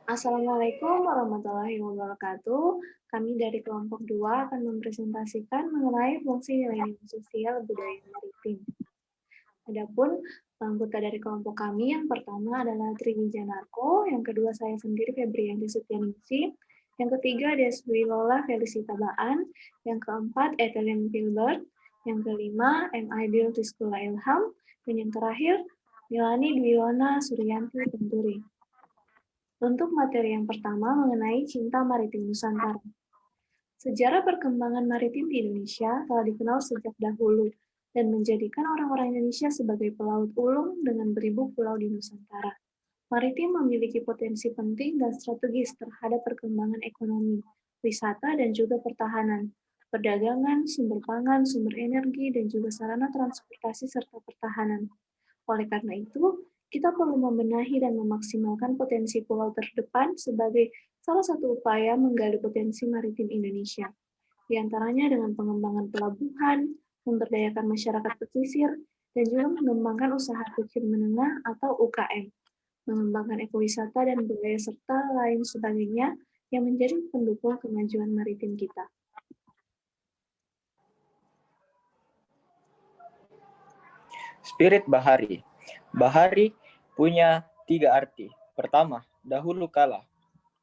Assalamualaikum warahmatullahi wabarakatuh. Kami dari kelompok 2 akan mempresentasikan mengenai fungsi nilai-nilai sosial budaya maritim. Adapun anggota dari kelompok kami yang pertama adalah Triwijanarko, yang kedua saya sendiri Febrianti Setianingsih, yang ketiga Deswi Lola Felicita Baan, yang keempat Evelyn Gilbert, yang kelima M. Aidil Tiskula Ilham, dan yang terakhir Milani Dwiona Suryanti Penturi. Untuk materi yang pertama mengenai cinta maritim Nusantara. Sejarah perkembangan maritim di Indonesia telah dikenal sejak dahulu dan menjadikan orang-orang Indonesia sebagai pelaut ulung dengan beribu pulau di Nusantara. Maritim memiliki potensi penting dan strategis terhadap perkembangan ekonomi, wisata, dan juga pertahanan, perdagangan, sumber pangan, sumber energi, dan juga sarana transportasi serta pertahanan. Oleh karena itu, kita perlu membenahi dan memaksimalkan potensi pulau terdepan sebagai salah satu upaya menggali potensi maritim Indonesia, di antaranya dengan pengembangan pelabuhan, memberdayakan masyarakat pesisir, dan juga mengembangkan usaha kecil menengah atau UKM, mengembangkan ekowisata dan budaya serta lain sebagainya yang menjadi pendukung kemajuan maritim kita. Spirit Bahari. Bahari punya 3 arti. Pertama, dahulu kala.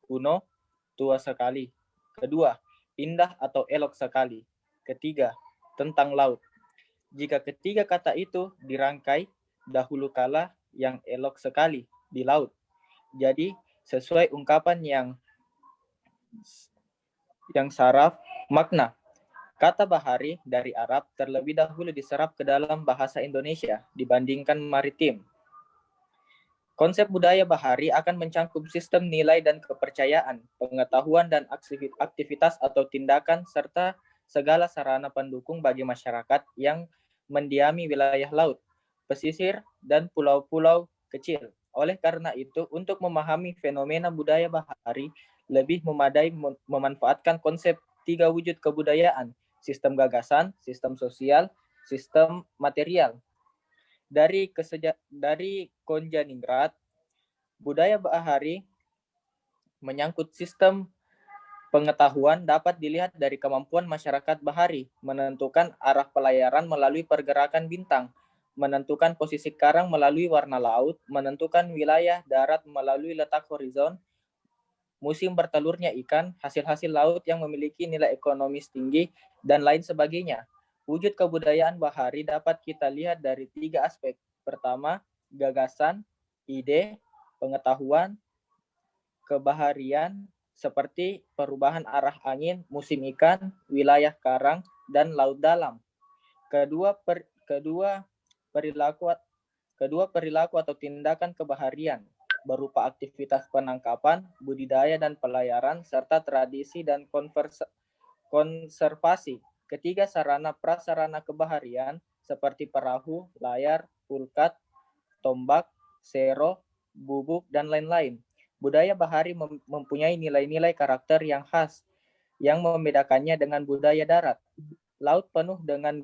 Kuno, tua sekali. Kedua, indah atau elok sekali. Ketiga, tentang laut. Jika ketiga kata itu dirangkai, dahulu kala yang elok sekali di laut. Jadi, sesuai ungkapan yang saraf makna. Kata bahari dari Arab terlebih dahulu diserap ke dalam bahasa Indonesia dibandingkan maritim. Konsep budaya bahari akan mencangkup sistem nilai dan kepercayaan, pengetahuan dan aktivitas atau tindakan, serta segala sarana pendukung bagi masyarakat yang mendiami wilayah laut, pesisir, dan pulau-pulau kecil. Oleh karena itu, untuk memahami fenomena budaya bahari, lebih memadai memanfaatkan konsep 3 wujud kebudayaan, sistem gagasan, sistem sosial, sistem material. Dari Konjaningrat, budaya bahari menyangkut sistem pengetahuan dapat dilihat dari kemampuan masyarakat bahari menentukan arah pelayaran melalui pergerakan bintang, menentukan posisi karang melalui warna laut, menentukan wilayah darat melalui letak horizon, musim bertelurnya ikan, hasil-hasil laut yang memiliki nilai ekonomis tinggi, dan lain sebagainya. Wujud kebudayaan bahari dapat kita lihat dari 3 aspek. Pertama, gagasan, ide, pengetahuan, kebaharian, seperti perubahan arah angin, musim ikan, wilayah karang, dan laut dalam. Kedua perilaku atau tindakan kebaharian berupa aktivitas penangkapan, budidaya dan pelayaran, serta tradisi dan konservasi. Ketiga, sarana prasarana kebaharian seperti perahu, layar, pulkat, tombak, sero, bubuk, dan lain-lain. Budaya bahari mempunyai nilai-nilai karakter yang khas yang membedakannya dengan budaya darat. Laut penuh dengan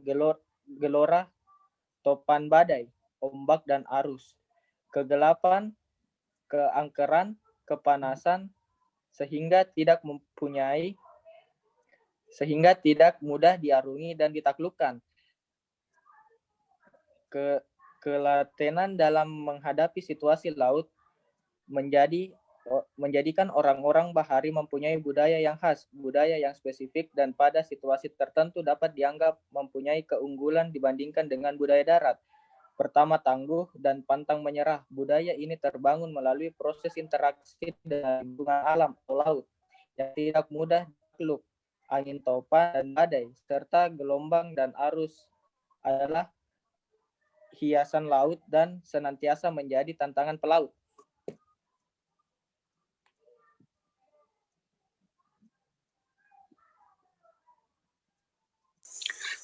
gelora, topan badai, ombak dan arus, kegelapan, keangkeran, kepanasan, sehingga tidak mudah diarungi dan ditaklukkan. Ketelatenan dalam menghadapi situasi laut menjadikan orang-orang bahari mempunyai budaya yang khas, budaya yang spesifik, dan pada situasi tertentu dapat dianggap mempunyai keunggulan dibandingkan dengan budaya darat. Pertama, tangguh dan pantang menyerah. Budaya ini terbangun melalui proses interaksi dengan lingkungan alam atau laut yang tidak mudah ditakluk. Angin topan dan badai, serta gelombang dan arus adalah hiasan laut dan senantiasa menjadi tantangan pelaut.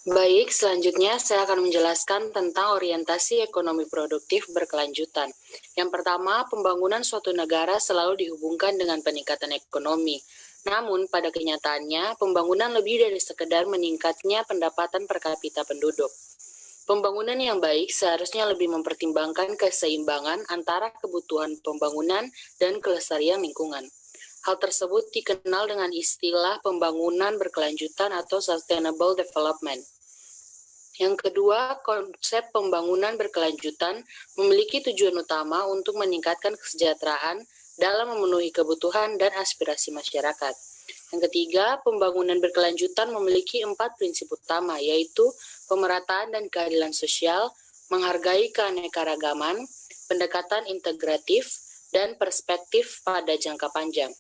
Baik, selanjutnya saya akan menjelaskan tentang orientasi ekonomi produktif berkelanjutan. Yang pertama, pembangunan suatu negara selalu dihubungkan dengan peningkatan ekonomi. Namun, pada kenyataannya, pembangunan lebih dari sekedar meningkatnya pendapatan per kapita penduduk. Pembangunan yang baik seharusnya lebih mempertimbangkan keseimbangan antara kebutuhan pembangunan dan kelestarian lingkungan. Hal tersebut dikenal dengan istilah pembangunan berkelanjutan atau sustainable development. Yang kedua, konsep pembangunan berkelanjutan memiliki tujuan utama untuk meningkatkan kesejahteraan dalam memenuhi kebutuhan dan aspirasi masyarakat. Yang ketiga, pembangunan berkelanjutan memiliki 4 prinsip utama, yaitu pemerataan dan keadilan sosial, menghargai keanekaragaman, pendekatan integratif, dan perspektif pada jangka panjang.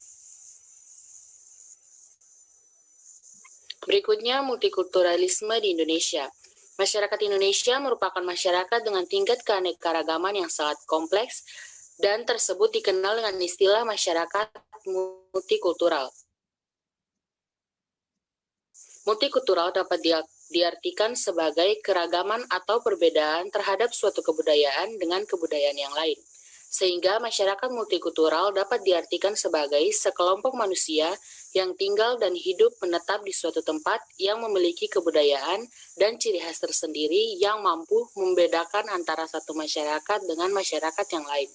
Berikutnya, multikulturalisme di Indonesia. Masyarakat Indonesia merupakan masyarakat dengan tingkat keanekaragaman yang sangat kompleks dan tersebut dikenal dengan istilah masyarakat multikultural. Multikultural dapat diartikan sebagai keragaman atau perbedaan terhadap suatu kebudayaan dengan kebudayaan yang lain. Sehingga masyarakat multikultural dapat diartikan sebagai sekelompok manusia yang tinggal dan hidup menetap di suatu tempat yang memiliki kebudayaan dan ciri khas tersendiri yang mampu membedakan antara satu masyarakat dengan masyarakat yang lain.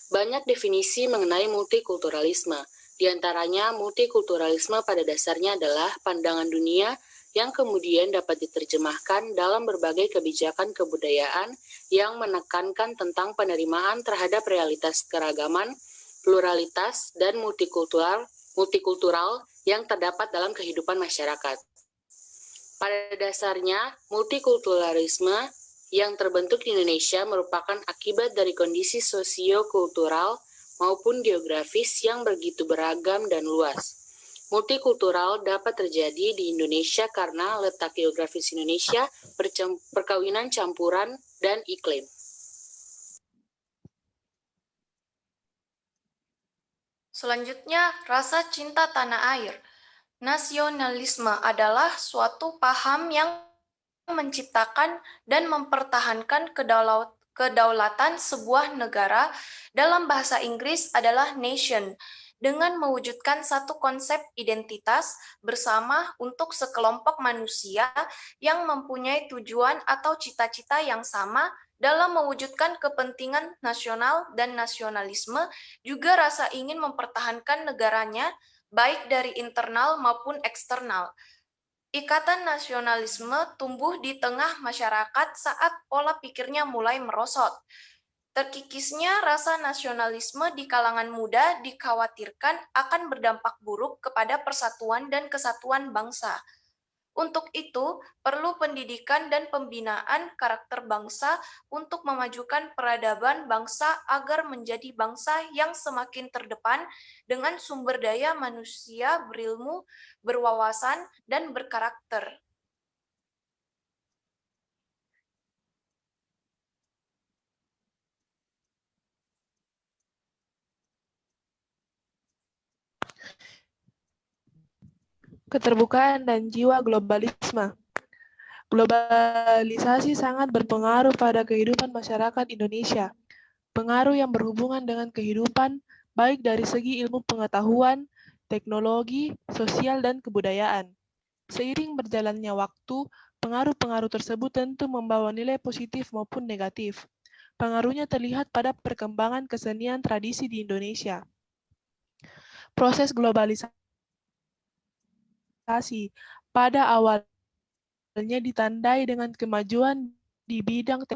Banyak definisi mengenai multikulturalisme. Di antaranya, multikulturalisme pada dasarnya adalah pandangan dunia yang kemudian dapat diterjemahkan dalam berbagai kebijakan kebudayaan yang menekankan tentang penerimaan terhadap realitas keragaman, pluralitas, dan multikultural yang terdapat dalam kehidupan masyarakat. Pada dasarnya, multikulturalisme yang terbentuk di Indonesia merupakan akibat dari kondisi sosio-kultural maupun geografis yang begitu beragam dan luas. Multikultural dapat terjadi di Indonesia karena letak geografis Indonesia, perkawinan campuran, dan iklim. Selanjutnya, rasa cinta tanah air. Nasionalisme adalah suatu paham yang menciptakan dan mempertahankan kedaulatan sebuah negara. Dalam bahasa Inggris adalah nation, dengan mewujudkan satu konsep identitas bersama untuk sekelompok manusia yang mempunyai tujuan atau cita-cita yang sama dalam mewujudkan kepentingan nasional. Dan nasionalisme juga rasa ingin mempertahankan negaranya baik dari internal maupun eksternal. Ikatan nasionalisme tumbuh di tengah masyarakat saat pola pikirnya mulai merosot. Terkikisnya rasa nasionalisme di kalangan muda dikhawatirkan akan berdampak buruk kepada persatuan dan kesatuan bangsa. Untuk itu, perlu pendidikan dan pembinaan karakter bangsa untuk memajukan peradaban bangsa agar menjadi bangsa yang semakin terdepan dengan sumber daya manusia berilmu, berwawasan, dan berkarakter. Keterbukaan dan jiwa globalisme. Globalisasi sangat berpengaruh pada kehidupan masyarakat Indonesia. Pengaruh yang berhubungan dengan kehidupan, baik dari segi ilmu pengetahuan, teknologi, sosial, dan kebudayaan. Seiring berjalannya waktu, pengaruh-pengaruh tersebut tentu membawa nilai positif maupun negatif. Pengaruhnya terlihat pada perkembangan kesenian tradisi di Indonesia. Proses globalisasi pada awalnya ditandai dengan kemajuan di bidang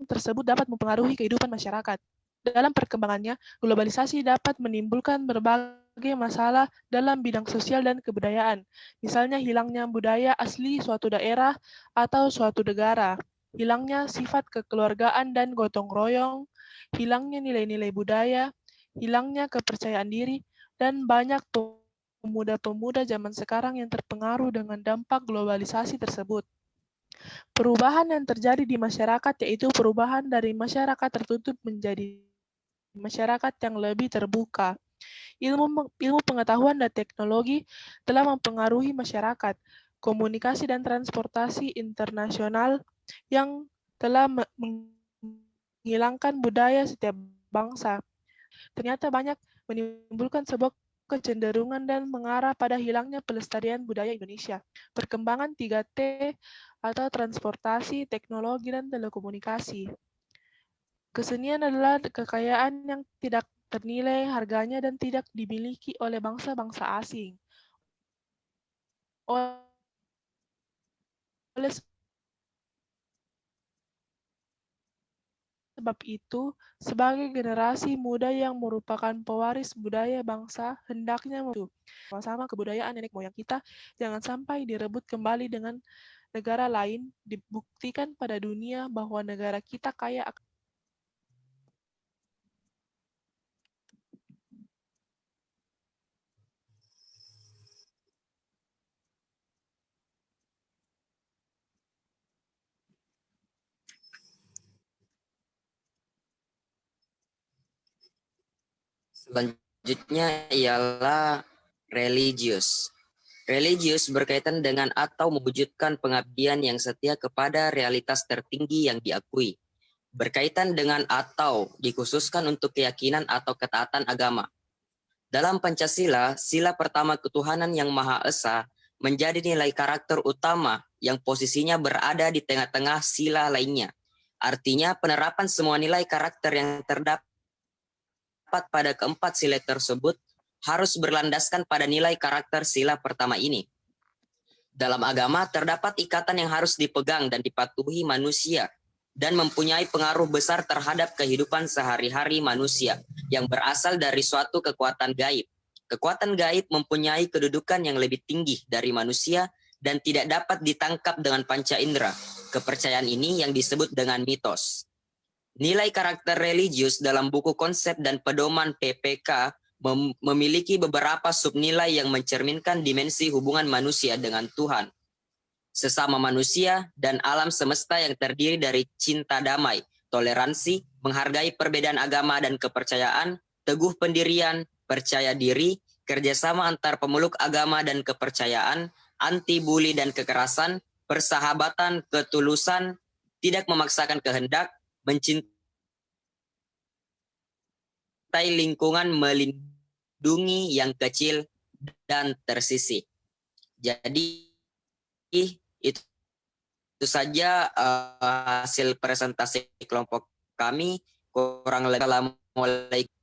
tersebut dapat mempengaruhi kehidupan masyarakat. Dalam perkembangannya, globalisasi dapat menimbulkan berbagai masalah dalam bidang sosial dan kebudayaan. Misalnya hilangnya budaya asli suatu daerah atau suatu negara, hilangnya sifat kekeluargaan dan gotong royong, hilangnya nilai-nilai budaya, hilangnya kepercayaan diri, dan banyak pemuda-pemuda zaman sekarang yang terpengaruh dengan dampak globalisasi tersebut. Perubahan yang terjadi di masyarakat yaitu perubahan dari masyarakat tertutup menjadi masyarakat yang lebih terbuka. Ilmu pengetahuan dan teknologi telah mempengaruhi masyarakat. Komunikasi dan transportasi internasional yang telah menghilangkan budaya setiap bangsa. Ternyata banyak menimbulkan sebuah kecenderungan dan mengarah pada hilangnya pelestarian budaya Indonesia. Perkembangan 3T atau transportasi, teknologi, dan telekomunikasi. Kesenian adalah kekayaan yang tidak ternilai harganya dan tidak dimiliki oleh bangsa-bangsa asing. Oleh sebab itu, sebagai generasi muda yang merupakan pewaris budaya bangsa, hendaknya sama-sama kebudayaan nenek moyang kita, jangan sampai direbut kembali dengan negara lain, dibuktikan pada dunia bahwa negara kita kaya akan Selanjutnya ialah religius. Religius berkaitan dengan atau mewujudkan pengabdian yang setia kepada realitas tertinggi yang diakui. Berkaitan dengan atau dikhususkan untuk keyakinan atau ketaatan agama. Dalam Pancasila, sila pertama ketuhanan yang Maha Esa menjadi nilai karakter utama yang posisinya berada di tengah-tengah sila lainnya. Artinya penerapan semua nilai karakter yang terdapat pada keempat sila tersebut harus berlandaskan pada nilai karakter sila pertama ini. Dalam agama terdapat ikatan yang harus dipegang dan dipatuhi manusia dan mempunyai pengaruh besar terhadap kehidupan sehari-hari manusia yang berasal dari suatu kekuatan gaib. Kekuatan gaib mempunyai kedudukan yang lebih tinggi dari manusia dan tidak dapat ditangkap dengan panca indera. Kepercayaan ini yang disebut dengan mitos. Nilai karakter religius dalam buku konsep dan pedoman PPK memiliki beberapa subnilai yang mencerminkan dimensi hubungan manusia dengan Tuhan, sesama manusia, dan alam semesta yang terdiri dari cinta damai, toleransi, menghargai perbedaan agama dan kepercayaan, teguh pendirian, percaya diri, kerjasama antar pemeluk agama dan kepercayaan, anti bully dan kekerasan, persahabatan, ketulusan, tidak memaksakan kehendak, mencintai lingkungan, melindungi yang kecil dan tersisih. Jadi itu saja hasil presentasi kelompok kami. Kurang lebih. Assalamualaikum